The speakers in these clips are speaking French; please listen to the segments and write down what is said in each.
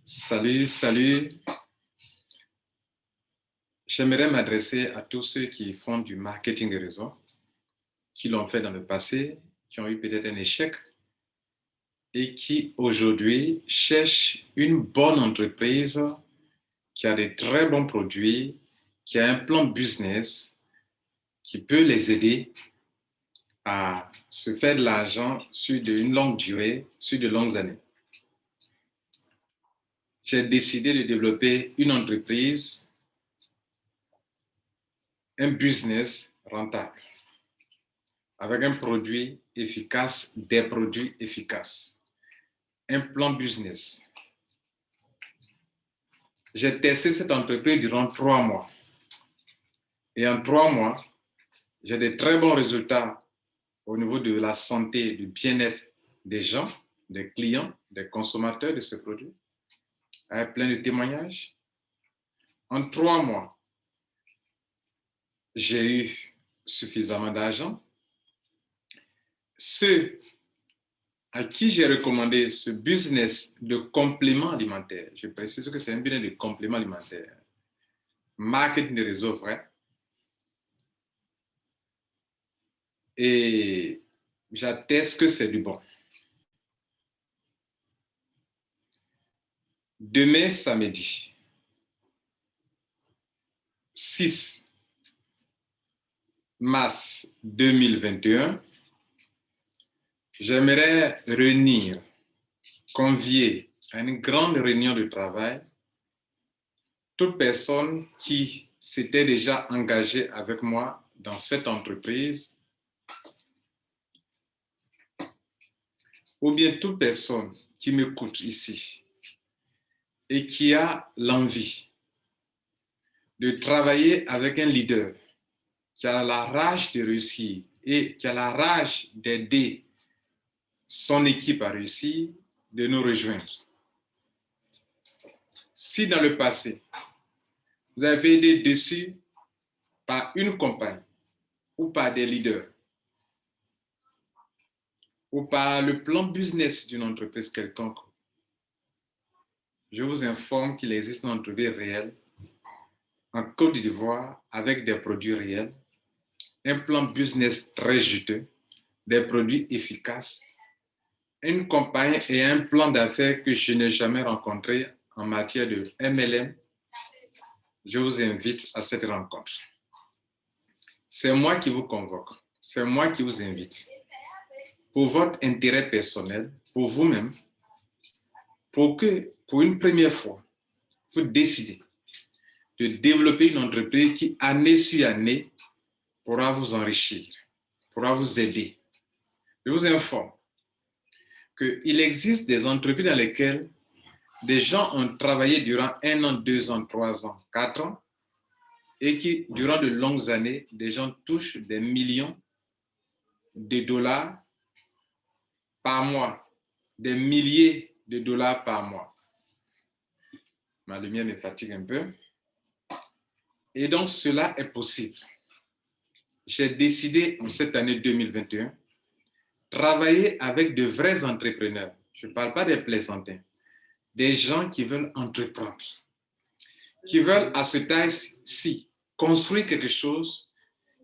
Salut. J'aimerais m'adresser à tous ceux qui font du marketing de réseau, qui l'ont fait dans le passé, qui ont eu peut-être un échec et qui aujourd'hui cherchent une bonne entreprise qui a de très bons produits, qui a un plan business qui peut les aider à se faire de l'argent sur une longue durée, sur de longues années. J'ai décidé de développer une entreprise, un business rentable, avec un produit efficace, des produits efficaces, un plan business. J'ai testé cette entreprise durant 3 mois. Et en 3 mois, j'ai de très bons résultats au niveau de la santé, du bien-être des gens, des clients, des consommateurs de ce produit, avec plein de témoignages. En 3 mois, j'ai eu suffisamment d'argent. Ceux à qui j'ai recommandé ce business de complément alimentaire, je précise que c'est un business de complément alimentaire, marketing de réseau vrai, et j'atteste que c'est du bon. Demain, samedi, 6 mars 2021, j'aimerais convier à une grande réunion de travail toute personne qui s'était déjà engagée avec moi dans cette entreprise, ou bien toute personne qui m'écoute ici et qui a l'envie de travailler avec un leader qui a la rage de réussir et qui a la rage d'aider son équipe à réussir, de nous rejoindre. Si dans le passé, vous avez été déçu par une compagnie ou par des leaders ou par le plan business d'une entreprise quelconque, je vous informe qu'il existe une entreprise réelle en Côte d'Ivoire avec des produits réels, un plan business très juteux, des produits efficaces, une compagnie et un plan d'affaires que je n'ai jamais rencontré en matière de MLM. Je vous invite à cette rencontre. C'est moi qui vous convoque, c'est moi qui vous invite. Pour votre intérêt personnel, pour vous-même, pour une première fois, vous décidez de développer une entreprise qui, année sur année, pourra vous enrichir, pourra vous aider. Je vous informe qu'il existe des entreprises dans lesquelles des gens ont travaillé durant 1 an, 2 ans, 3 ans, 4 ans, et qui, durant de longues années, des gens touchent des millions de dollars par mois, des milliers de dollars par mois. Ma lumière me fatigue un peu. Et donc, cela est possible. J'ai décidé en cette année 2021 travailler avec de vrais entrepreneurs. Je ne parle pas des plaisantins. Des gens qui veulent entreprendre, qui veulent à ce temps-ci construire quelque chose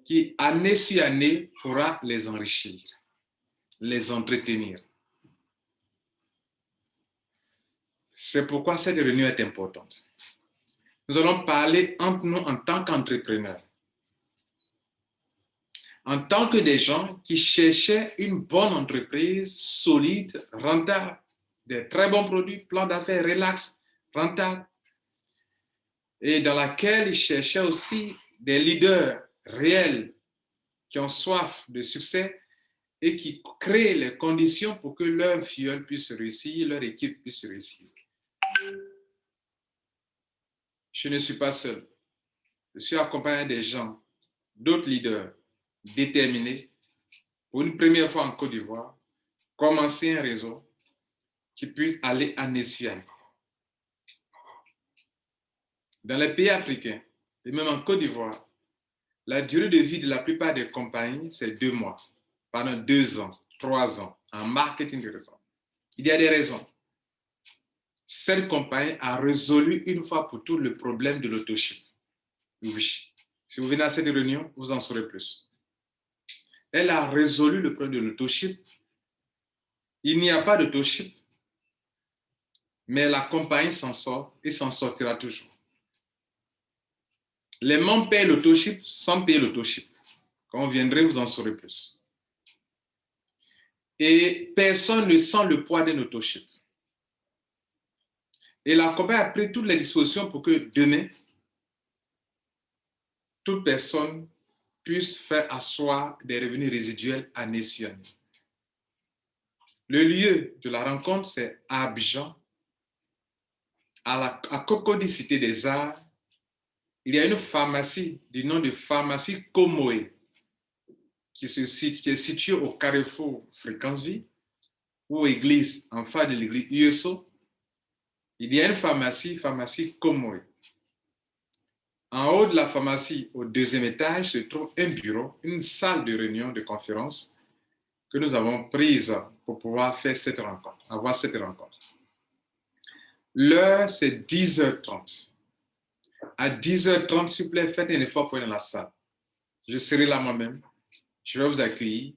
qui, année sur année, pourra les enrichir, les entretenir. C'est pourquoi cette réunion est importante. Nous allons parler entre nous en tant qu'entrepreneurs, en tant que des gens qui cherchaient une bonne entreprise solide, rentable, des très bons produits, plan d'affaires relax, rentable, et dans laquelle ils cherchaient aussi des leaders réels qui ont soif de succès et qui créent les conditions pour que leur filleul puisse réussir, leur équipe puisse réussir. Je ne suis pas seul. Je suis accompagné des gens, d'autres leaders déterminés pour une première fois en Côte d'Ivoire, commencer un réseau qui puisse aller année sur année. Dans les pays africains, et même en Côte d'Ivoire, la durée de vie de la plupart des compagnies, c'est 2 mois, pendant 2 ans, 3 ans, en marketing de réseau. Il y a des raisons. cette compagnie a résolu une fois pour toutes le problème de l'autoship. Oui. Si vous venez à cette réunion, vous en saurez plus. Elle a résolu le problème de l'autoship. Il n'y a pas d'autoship, mais la compagnie s'en sort et s'en sortira toujours. Les membres payent l'autoship sans payer l'autoship. Quand vous viendrez, vous en saurez plus. Et personne ne sent le poids d'un autoship. Et la compagnie a pris toutes les dispositions pour que demain, toute personne puisse faire asseoir des revenus résiduels année sur année. Le lieu de la rencontre, c'est à Abidjan, à Cocody Cité des Arts. Il y a une pharmacie du nom de pharmacie Comoé qui est située au carrefour Fréquence Vie ou église, en face de l'église USO. Il y a une pharmacie Comoé. En haut de la pharmacie, au deuxième étage, se trouve un bureau, une salle de réunion, de conférence que nous avons prise pour pouvoir faire cette rencontre, avoir cette rencontre. L'heure, c'est 10h30. À 10h30, s'il vous plaît, faites un effort pour aller dans la salle. Je serai là moi-même. Je vais vous accueillir.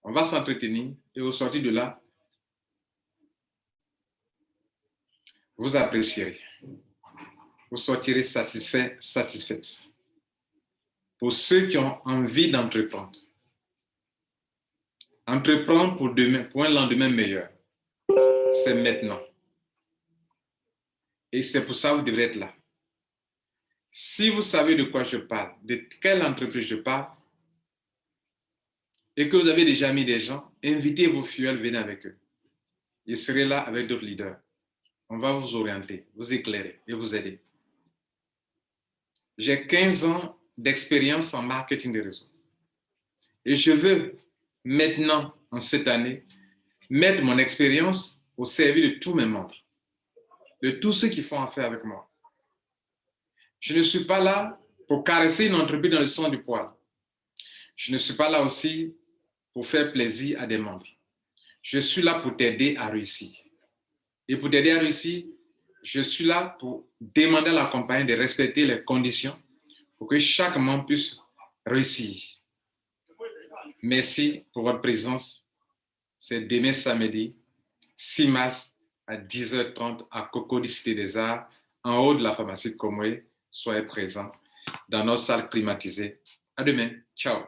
On va s'entretenir et au sortir de là, vous apprécierez. Vous sortirez satisfait, satisfaite. Pour ceux qui ont envie d'entreprendre, entreprendre pour demain, pour un lendemain meilleur, c'est maintenant. Et c'est pour ça que vous devrez être là. Si vous savez de quoi je parle, de quelle entreprise je parle, et que vous avez déjà mis des gens, invitez vos fioles, venez avec eux. Je serai là avec d'autres leaders. On va vous orienter, vous éclairer et vous aider. J'ai 15 ans d'expérience en marketing des réseaux. Et je veux maintenant, en cette année, mettre mon expérience au service de tous mes membres, de tous ceux qui font affaire avec moi. Je ne suis pas là pour caresser une entreprise dans le sens du poil. Je ne suis pas là aussi pour faire plaisir à des membres. Je suis là pour t'aider à réussir. Et pour t'aider à réussir, je suis là pour demander à la compagnie de respecter les conditions pour que chaque membre puisse réussir. Merci pour votre présence. C'est demain samedi, 6 mars à 10h30 à Cocody Cité des Arts, en haut de la pharmacie Comoé. Soyez présents dans nos salles climatisées. À demain. Ciao.